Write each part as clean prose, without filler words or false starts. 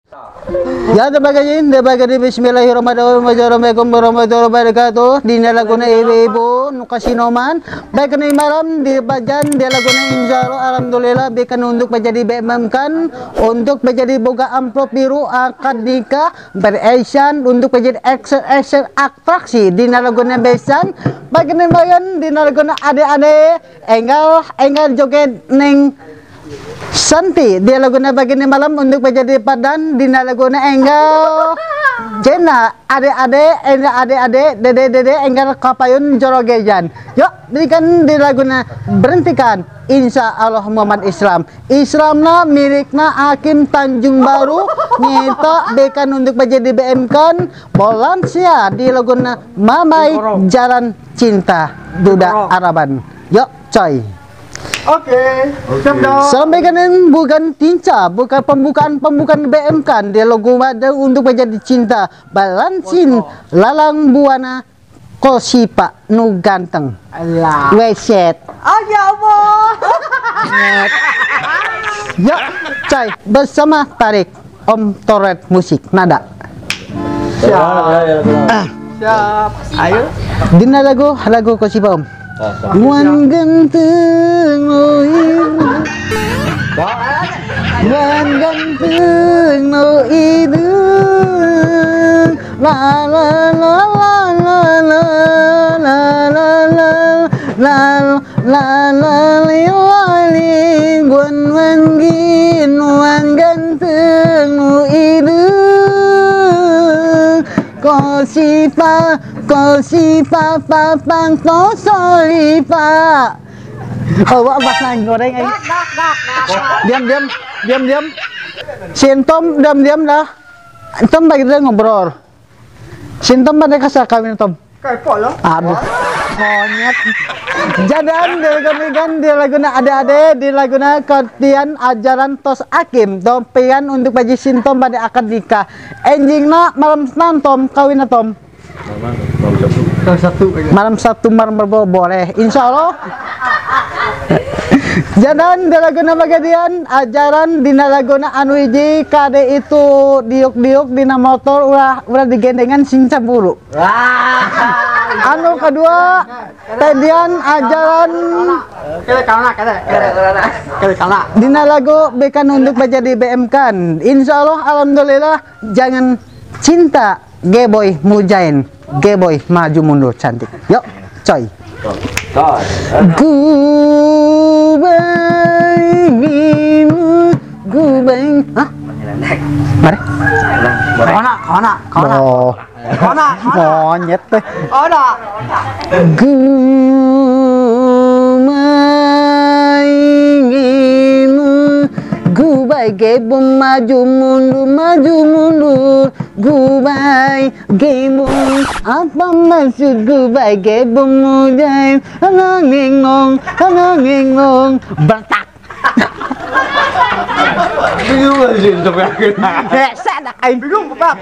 Ya tabagayin, tabagadi bismillahirrahmanirrahim warahmatullahi wabarakatuh. Dina laguna ibu-ibu nukasinoman. Baik ni malam di bajan dia laguna insyaallah alhamdulillah bikin untuk menjadi BMM-kan untuk menjadi boga amplop biru akad nikah beresan untuk menjadi action atraksi dina laguna besan. Baik ni bayan dina laguna ade-ade enggal joget neng Santi dia laguna begini malam untuk menjadi padan di laguna enggal Jena ade-ade dede enggal kapayun jorogejan. Yuk berikan di laguna berhentikan insya Allah Muhammad Islamna milikna Hakim Tanjung Baru minta bekan untuk menjadi BM-kan Polansia di laguna Mamai Jalan Cinta Duda Araban. Yuk coy. Oke, siap dong. Sampaikan bukan tinca, bukan pembukaan BM kan dia logo ada untuk menjadi cinta balansin lalang buana kosipa nu ganteng. Allah. Weset. Ah ya Allah. Ya, coy bersama Tarik Om Toret Musik Nada. Siap. Ayo. Dina lagu kosipa Om. Wan ganteng no idu Wan ganteng no idu La la la la la la la la la la la la li Wan gin wan ganteng no idu Kosipa papang kosolipa. Oh, apa nang goreng ai. Diam. Sintom diam dah. Tom bagi dia ngobrol. Sintom pada kasar kawin Tom. Kepo lo. Aduh. Monyet. Jadan dia laguna ade-ade di laguna ketian ajaran tos Hakim tompian untuk bagi sintom pada akad nikah. Enjingna malam senan Tom kawin Tom. Malam satu malam boleh insya Allah. Jadan di laguna bagadian ajaran dina laguna anu hiji kade itu diuk dina motor ulah digendengan sing caburu. Anu kedua tedian ajaran dina lagu bekan untuk menjadi BM kan insya Allah alhamdulillah jangan cinta Geboy Mujain Geboy maju mundur cantik. Yuk coy. Gubeng hah? Mari. Kona. Monyet teh. Gubay gebung maju mundur gubay gebung apa maksud gubay gebung mujain ngengong bertak. Bingung aja untuk yakin. Sadak aing Bingung Pak.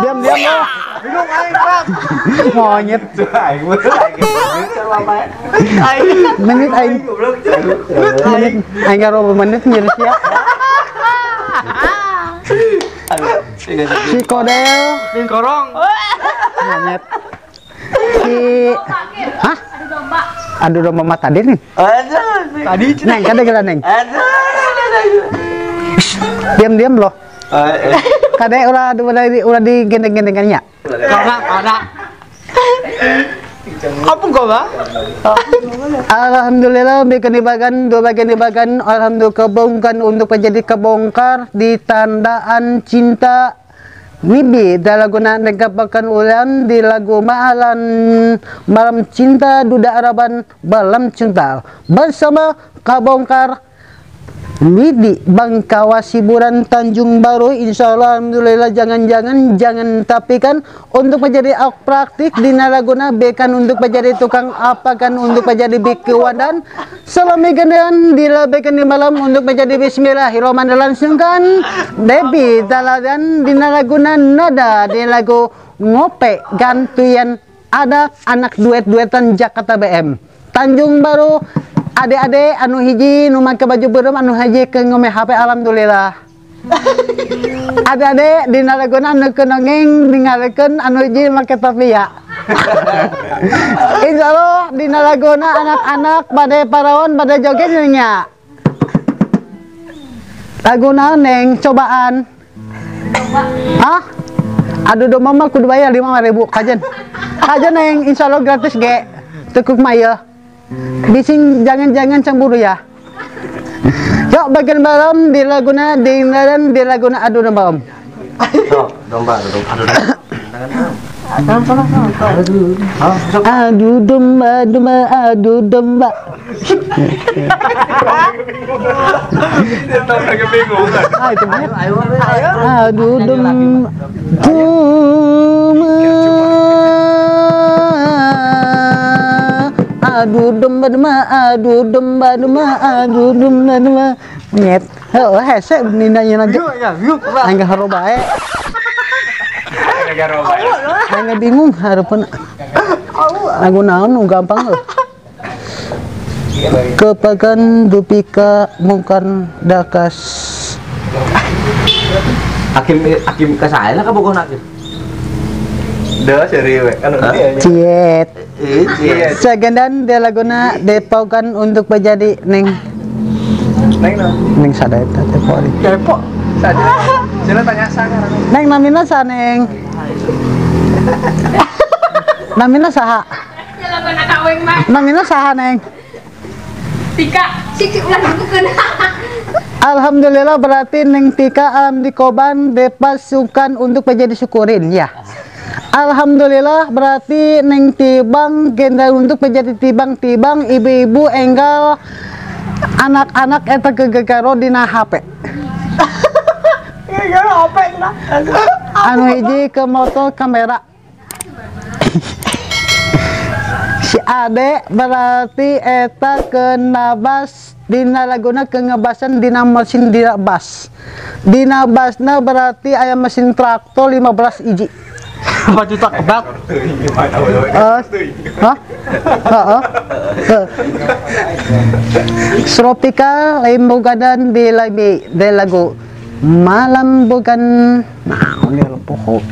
diam lo Bingung aing Pak. monyet Aing menit aing karo menit mirip ya si Kodel Ning korong. monyet si hah adu domba mata tadi nih Tadi neng kada neng diam loh kade ulah digendeng-gendengannya Kona. Apa kau Bang? alhamdulillah bikin dua bagian dibagan alhamdulillah kebongkan untuk menjadi kebongkar di tandaan cinta Nibi dalaguna nagapakan ulan di lagu malam cinta Duda Araban balam cinta bersama kabongkar Widi Bangkawas hiburan Tanjung Baru insya Allah alhamdulillah jangan tapi kan untuk menjadi praktik di laguna bekan untuk menjadi tukang apa kan untuk menjadi bikuan selama gandean dilabekan di malam untuk menjadi bismillahirrahmanirrahim langsungkan Debi taladan di laguna nada di lagu ngope gantian ada anak duetan Jakarta BM Tanjung Baru ade-ade anu hiji nu make baju beureum anu hiji ke ngome HP alhamdulillah Adik-adik di Laguna anu kenongeng ningalikeun anu hiji make topi ya. Insyaallah di Laguna anak-anak bade paraon bade joget nya. Laguna neng cobaan. Hah? Aduh domba mah kudu bayar 5.000 kajen. Kajen neng insyaallah gratis ge. Tekuk maya. Bising jangan-jangan cemburu ya. Yuk bagian malam di Laguna di Laguna adu domba om. Domba adu Domba adu domba. Itu banyak. Adu domba. Adu domba. Nyet. Heuh hese ninanya nanti. Angga haro bae. Angga bingung hareupeun. Lagu naon nu gampang heuh. Kepakan dupika mungkar dakas. Hakim kasaena ka bogohna hakim. Dah cari we kan Ciet. Sagandan de Laguna depaukan untuk menjadi neng sadaya teh poli. kepo saja. Sila tanya sangar. Neng namina sa neng. Namina saha? Laguna kaweng mah. Namina saha neng? Tika, sik ulah dudukeun. Alhamdulillah berarti neng Tika alam di Koban depasukan untuk menjadi syukurin ya. Alhamdulillah berarti neng tibang genda untuk menjadi tibang ibu-ibu enggal anak-anak eta gegegaro dina HP. Gegegaro HP na. Anu hiji ke motor kamera. Si Ade berarti eta ke nabas dina Laguna ke ngebasan dina mesin dina bas. Dina basna berarti aya mesin traktor 15 iji. 4 juta kebak. Hah? Tropika lain bogadan di lagu malam bukan nah ini pokok